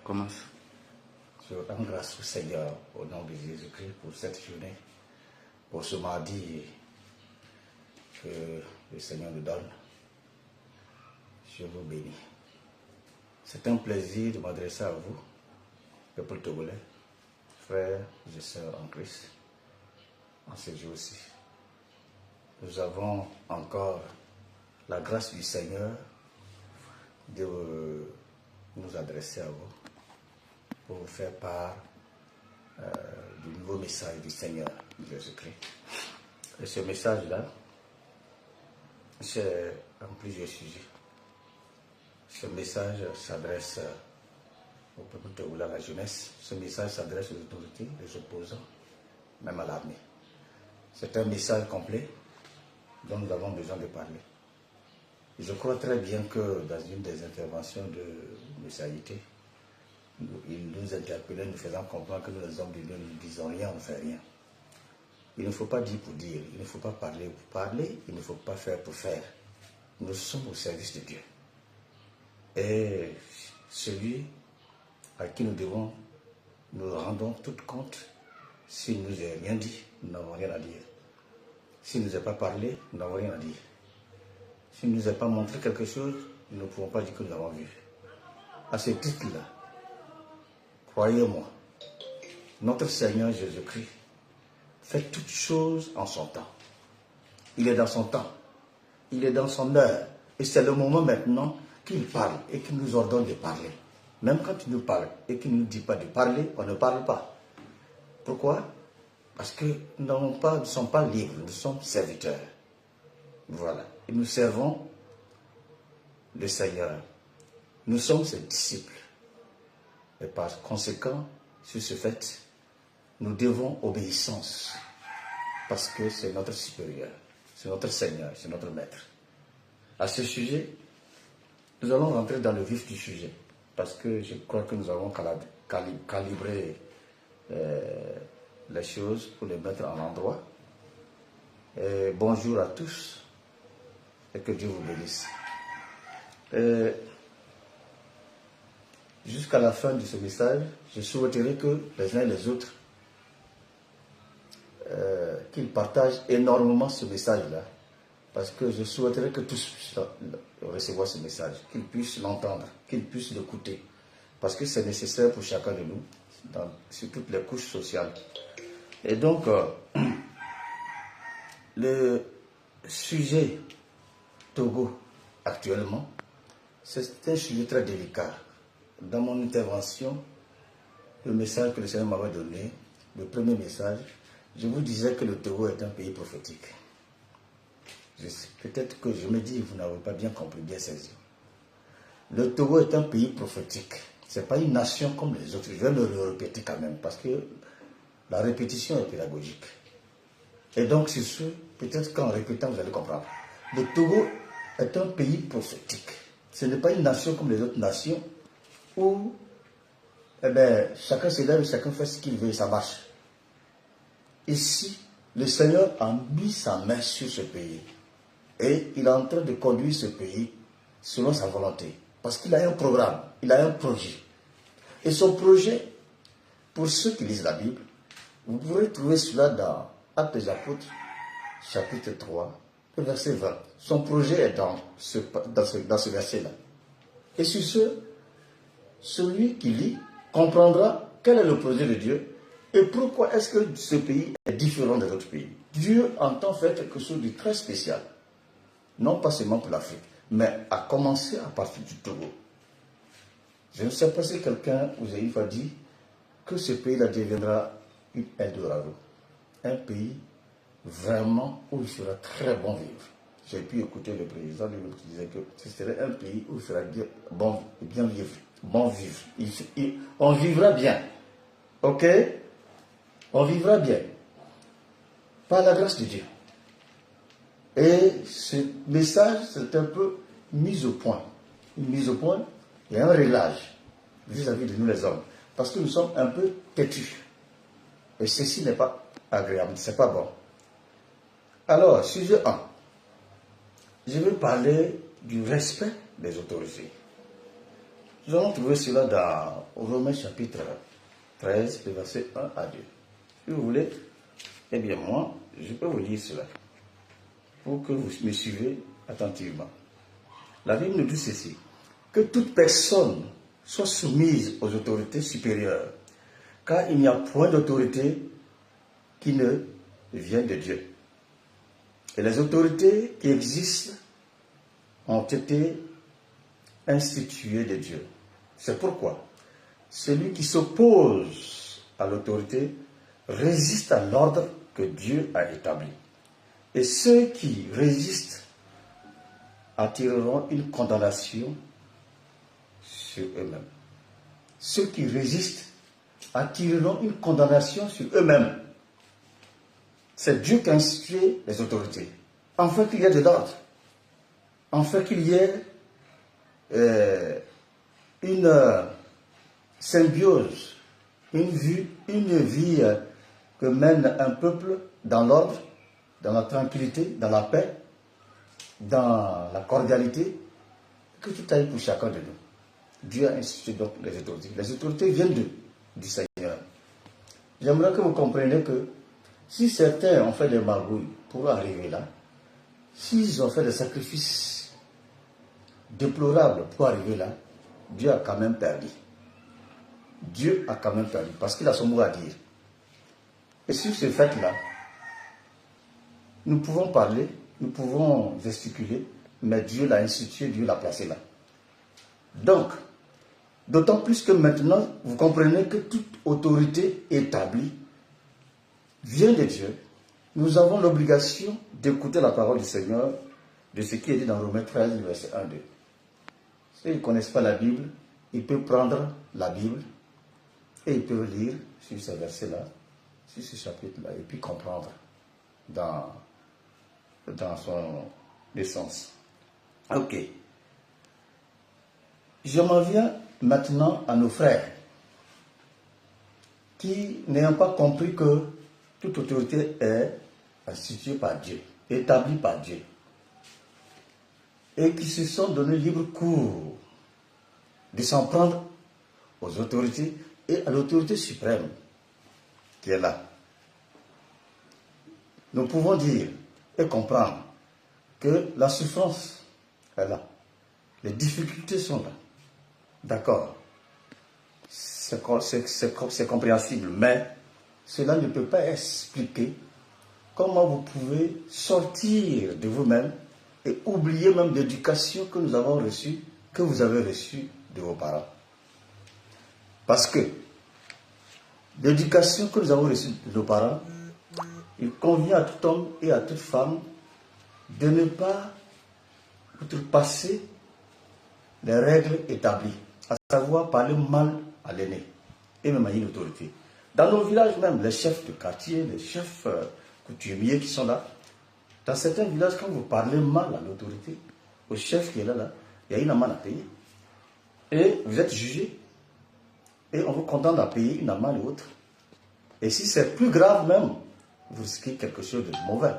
Commence. Je rends grâce au Seigneur au nom de Jésus-Christ pour cette journée, pour ce mardi que le Seigneur nous donne. Je vous bénis. C'est un plaisir de m'adresser à vous, peuple togolais, frères et sœurs en Christ, en ce jour-ci. Nous avons encore la grâce du Seigneur de nous adresser à vous pour vous faire part du nouveau message du Seigneur Jésus-Christ. Et ce message-là, c'est en plusieurs sujets. Ce message s'adresse au peuple togolais, à la jeunesse. Ce message s'adresse aux autorités, aux opposants, même à l'armée. C'est un message complet dont nous avons besoin de parler. Je crois très bien que dans une des interventions de M. Haïté, il nous interpellait, nous faisant comprendre que nous, les hommes de Dieu, nous ne disons rien, on ne fait rien. Il ne faut pas dire pour dire, il ne faut pas parler pour parler, il ne faut pas faire pour faire. Nous sommes au service de Dieu. Et celui à qui nous devons, nous rendons tout compte, s'il ne nous a rien dit, nous n'avons rien à dire. S'il ne nous a pas parlé, nous n'avons rien à dire. S'il ne nous a pas montré quelque chose, nous ne pouvons pas dire que nous avons vu. À ce titre-là, croyez-moi, notre Seigneur Jésus-Christ fait toutes choses en son temps. Il est dans son temps. Il est dans son heure. Et c'est le moment maintenant qu'il parle et qu'il nous ordonne de parler. Même quand il nous parle et qu'il ne nous dit pas de parler, on ne parle pas. Pourquoi? Parce que nous ne sommes pas libres, nous sommes serviteurs. Voilà. Et nous servons le Seigneur. Nous sommes ses disciples. Et par conséquent, sur ce fait, nous devons obéissance. Parce que c'est notre supérieur, c'est notre Seigneur, c'est notre Maître. À ce sujet, nous allons rentrer dans le vif du sujet. Parce que je crois que nous avons calibré les choses pour les mettre en endroit. Et bonjour à tous et que Dieu vous bénisse. Jusqu'à la fin de ce message, je souhaiterais que les uns et les autres qu'ils partagent énormément ce message-là, parce que je souhaiterais que tous puissent recevoir ce message, qu'ils puissent l'entendre, qu'ils puissent l'écouter, parce que c'est nécessaire pour chacun de nous, sur toutes les couches sociales. Et donc, le sujet Togo actuellement, c'est un sujet très délicat. Dans mon intervention, le message que le Seigneur m'avait donné, le premier message, je vous disais que le Togo est un pays prophétique. Peut-être que je me dis, vous n'avez pas bien compris, bien saisi. Le Togo est un pays prophétique. Ce n'est pas une nation comme les autres. Je vais le répéter quand même, parce que la répétition est pédagogique. Et donc, c'est sûr, peut-être qu'en répétant, vous allez comprendre. Le Togo est un pays prophétique. Ce n'est pas une nation comme les autres nations où chacun se lève et chacun fait ce qu'il veut et ça marche. Ici, le Seigneur a mis sa main sur ce pays et il est en train de conduire ce pays selon sa volonté. Parce qu'il a un programme, il a un projet. Et son projet, pour ceux qui lisent la Bible, vous pourrez trouver cela dans Actes des Apôtres, chapitre 3, verset 20. Son projet est dans ce verset-là. Et sur ce, celui qui lit comprendra quel est le projet de Dieu et pourquoi est-ce que ce pays est différent des autres pays. Dieu entend faire quelque chose de très spécial, non pas seulement pour l'Afrique, mais à commencer à partir du Togo. Je ne sais pas si quelqu'un vous a une fois dit que ce pays-là deviendra une Eldorado, un pays vraiment où il sera très bon vivre. J'ai pu écouter le président qui disait que ce serait un pays où il sera bien vivre, bon vivre. On vivra bien. Ok? On vivra bien. Par la grâce de Dieu. Et ce message, c'est un peu mis au point. Une mise au point et un réglage vis-à-vis de nous les hommes. Parce que nous sommes un peu têtus. Et ceci n'est pas agréable, c'est pas bon. Alors, sujet 1. Je vais parler du respect des autorités. Nous allons trouver cela dans Romains chapitre 13, le verset 1 à 2. Si vous voulez, eh bien moi, je peux vous lire cela pour que vous me suivez attentivement. La Bible nous dit ceci, que toute personne soit soumise aux autorités supérieures, car il n'y a point d'autorité qui ne vient de Dieu. Et les autorités qui existent ont été instituées de Dieu. C'est pourquoi celui qui s'oppose à l'autorité résiste à l'ordre que Dieu a établi. Et ceux qui résistent attireront une condamnation sur eux-mêmes. Ceux qui résistent attireront une condamnation sur eux-mêmes. C'est Dieu qui a institué les autorités. Afin qu'il y ait de l'ordre. Afin qu'il y ait une symbiose, une vie que mène un peuple dans l'ordre, dans la tranquillité, dans la paix, dans la cordialité, que tout aille pour chacun de nous. Dieu a institué donc les autorités. Les autorités viennent du Seigneur. J'aimerais que vous compreniez que si certains ont fait des magouilles pour arriver là, s'ils ont fait des sacrifices déplorables pour arriver là, Dieu a quand même perdu. Dieu a quand même perdu, parce qu'il a son mot à dire. Et sur ce fait-là, nous pouvons parler, nous pouvons gesticuler, mais Dieu l'a institué, Dieu l'a placé là. Donc, d'autant plus que maintenant, vous comprenez que toute autorité établie vient de Dieu. Nous avons l'obligation d'écouter la parole du Seigneur, de ce qui est dit dans Romains 13, verset 1-2. Ceux qui ne connaissent pas la Bible, ils peuvent prendre la Bible et ils peuvent lire sur ce verset-là, sur ce chapitre-là, et puis comprendre dans son essence. Ok. Je m'en viens maintenant à nos frères qui n'ayant pas compris que toute autorité est instituée par Dieu, établie par Dieu, et qui se sont donné libre cours de s'en prendre aux autorités et à l'autorité suprême qui est là. Nous pouvons dire et comprendre que la souffrance est là. Les difficultés sont là. D'accord. C'est compréhensible, mais cela ne peut pas expliquer comment vous pouvez sortir de vous-même et oublier même l'éducation que nous avons reçue, que vous avez reçue de vos parents. Parce que l'éducation que nous avons reçue de nos parents, il convient à tout homme et à toute femme de ne pas outrepasser les règles établies, à savoir parler mal à l'aîné et même à une autorité. Dans nos villages même, les chefs de quartier, les chefs coutumiers qui sont là, dans certains villages, quand vous parlez mal à l'autorité, au chef qui est là, il y a une amende à payer. Et vous êtes jugé. Et on vous condamne à payer une amende ou autre. Et si c'est plus grave même, vous risquez quelque chose de mauvais.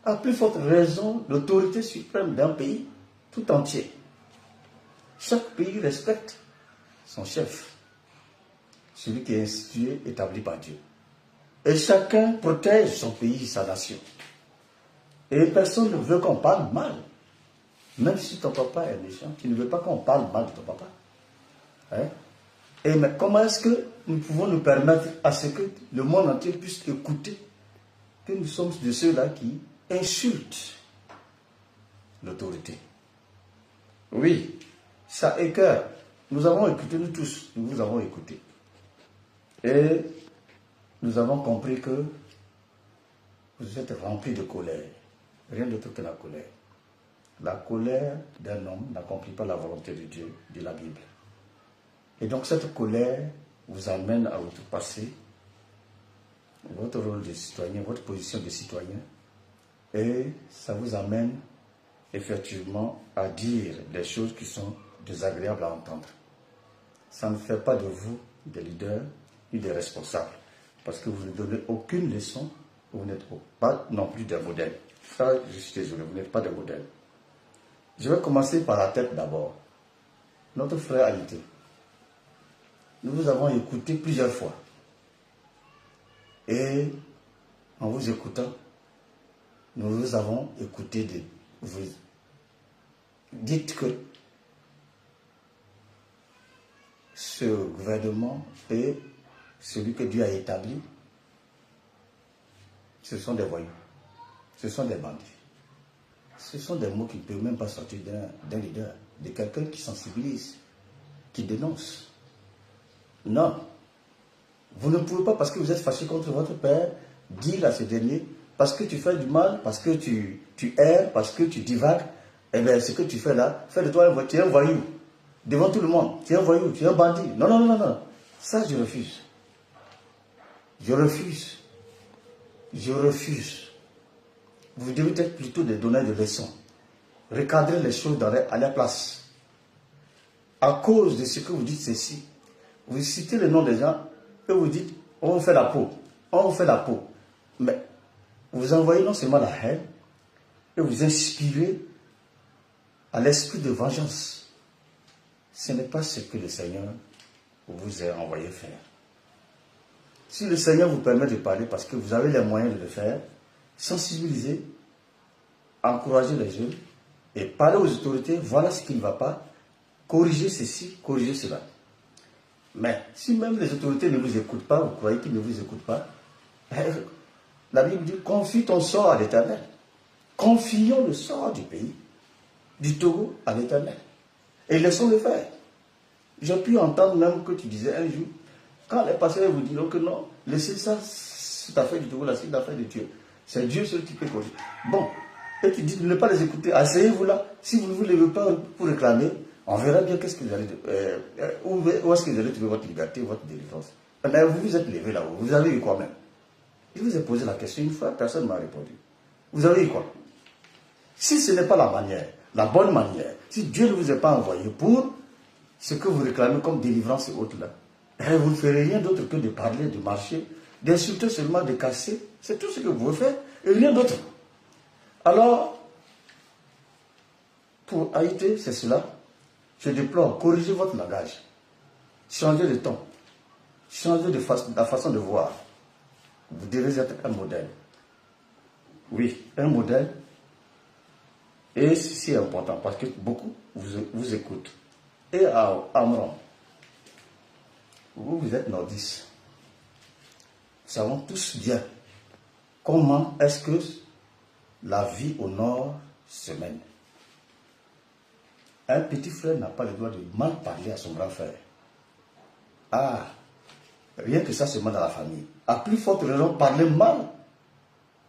À plus forte raison, l'autorité suprême d'un pays tout entier. Chaque pays respecte son chef, celui qui est institué, établi par Dieu. Et chacun protège son pays, sa nation. Et personne ne veut qu'on parle mal. Même si ton papa est méchant, tu ne veux pas qu'on parle mal de ton papa. Hein? Et mais comment est-ce que nous pouvons nous permettre à ce que le monde entier puisse écouter que nous sommes de ceux-là qui insultent l'autorité? Oui, ça écoeure. Nous avons écouté, nous tous, nous vous avons écouté. Et nous avons compris que vous êtes remplis de colère. Rien d'autre que la colère. La colère d'un homme n'accomplit pas la volonté de Dieu, dit la Bible. Et donc cette colère vous amène à outrepasser votre rôle de citoyen, votre position de citoyen. Et ça vous amène effectivement à dire des choses qui sont désagréables à entendre. Ça ne fait pas de vous des leaders ni des responsables. Parce que vous ne donnez aucune leçon, vous n'êtes pas non plus des modèles. Ça, je suis désolé, vous n'êtes pas des modèles. Je vais commencer par la tête d'abord. notre frère Haïti, nous vous avons écouté plusieurs fois. Et en vous écoutant, nous vous avons écouté de vous. Dites que ce gouvernement et celui que Dieu a établi, ce sont des voyous, ce sont des bandits. Ce sont des mots qui ne peuvent même pas sortir d'un leader, de quelqu'un qui sensibilise, qui dénonce. Non. Vous ne pouvez pas, parce que vous êtes fâché contre votre père, dire à ce dernier, parce que tu fais du mal, parce que tu erres, parce que tu divagues, eh bien, ce que tu fais là, fais de toi un voyou. Devant tout le monde, tu es un voyou, tu es un bandit. Non, non, non, non. Ça, je refuse. Je refuse. Je refuse. Vous devez être plutôt des donneurs de leçons. Recadrer les choses à la place. À cause de ce que vous dites ceci, vous citez le nom des gens et vous dites, on vous fait la peau. On vous fait la peau. Mais vous envoyez non seulement la haine, et vous inspirez à l'esprit de vengeance. Ce n'est pas ce que le Seigneur vous a envoyé faire. Si le Seigneur vous permet de parler parce que vous avez les moyens de le faire, sensibiliser, encourager les jeunes et parler aux autorités, voilà ce qui ne va pas, corriger ceci, corriger cela. Mais si même les autorités ne vous écoutent pas, vous croyez qu'ils ne vous écoutent pas, la Bible dit, confie ton sort à l'Éternel. Confions le sort du pays, du Togo à l'Éternel. Et laissons-le faire. J'ai pu entendre même que tu disais un jour, quand les pasteurs vous diront que non, laissez ça, cette affaire du Togo là, c'est une affaire de Dieu. C'est Dieu seul qui peut corriger. Bon, et tu dis de ne pas les écouter, asseyez-vous là. Si vous ne vous levez pas pour réclamer, on verra bien qu'est-ce que vous allez, où est-ce que vous allez trouver votre liberté, votre délivrance. Mais vous vous êtes levé là-haut, vous avez eu quoi même? Je vous ai posé la question une fois, personne ne m'a répondu. Vous avez eu quoi? Si ce n'est pas la manière, la bonne manière, si Dieu ne vous a pas envoyé pour ce que vous réclamez comme délivrance et autres là, vous ne ferez rien d'autre que de parler, de marcher, d'insulter seulement, de casser. C'est tout ce que vous pouvez faire et rien d'autre. Alors, pour Haïti, c'est cela. Je déplore, corrigez votre langage. Changez de ton. Changez la façon de voir. Vous devez être un modèle. Oui, un modèle. Et ceci est important parce que beaucoup vous écoutent. Et à Amron, vous êtes nordistes. Nous savons tous bien comment est-ce que la vie au nord se mène. Un petit frère n'a pas le droit de mal parler à son grand frère. Ah, rien que ça se met dans la famille. À plus forte raison, parler mal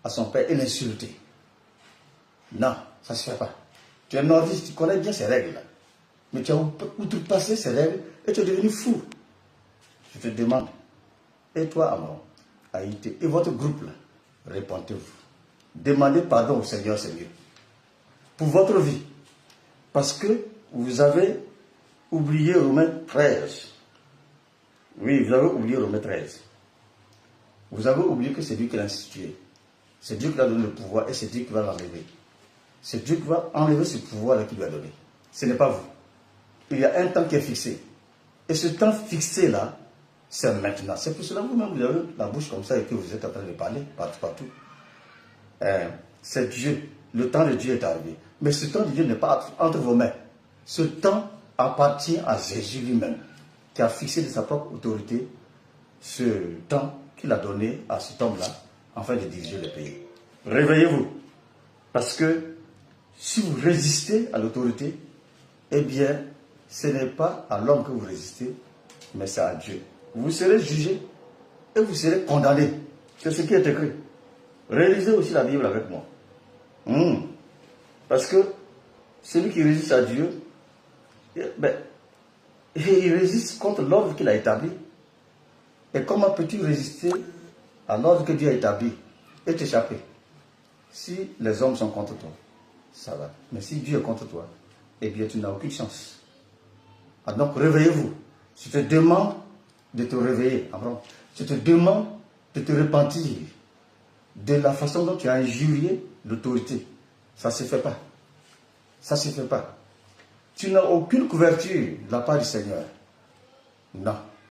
à son père et l'insulter. Non, ça ne se fait pas. Tu es nordiste, tu connais bien ces règles-là. Mais tu as outrepassé ces règles et tu es devenu fou. Je te demande, et toi, Amron, Haïti, et votre groupe-là, répondez-vous. Demandez pardon au Seigneur, Seigneur, pour votre vie. Parce que vous avez oublié Romains 13. Oui, vous avez oublié Romains 13. Vous avez oublié que c'est Dieu qui l'a institué. C'est Dieu qui l'a donné le pouvoir et c'est Dieu qui va l'enlever. C'est Dieu qui va enlever ce pouvoir-là qu'il lui a donné. Ce n'est pas vous. Il y a un temps qui est fixé. Et ce temps fixé-là, c'est maintenant. C'est pour cela que vous-même, vous avez la bouche comme ça et que vous êtes en train de parler partout. C'est Dieu. Le temps de Dieu est arrivé. Mais ce temps de Dieu n'est pas entre vos mains. Ce temps appartient à Jésus lui-même, qui a fixé de sa propre autorité ce temps qu'il a donné à cet homme-là, afin de diriger le pays. Réveillez-vous. Parce que si vous résistez à l'autorité, eh bien, ce n'est pas à l'homme que vous résistez, mais c'est à Dieu. Vous serez jugé et vous serez condamné. C'est ce qui est écrit. Réalisez aussi la Bible avec moi. Parce que celui qui résiste à Dieu, il résiste contre l'ordre qu'il a établi. Et comment peux-tu résister à l'ordre que Dieu a établi et t'échapper? Si les hommes sont contre toi, ça va. Mais si Dieu est contre toi, eh bien tu n'as aucune chance. Ah, donc réveillez-vous. Je te demande de te réveiller. Je te demande de te repentir de la façon dont tu as injurié l'autorité. Ça ne se fait pas. Ça ne se fait pas. Tu n'as aucune couverture de la part du Seigneur. Non.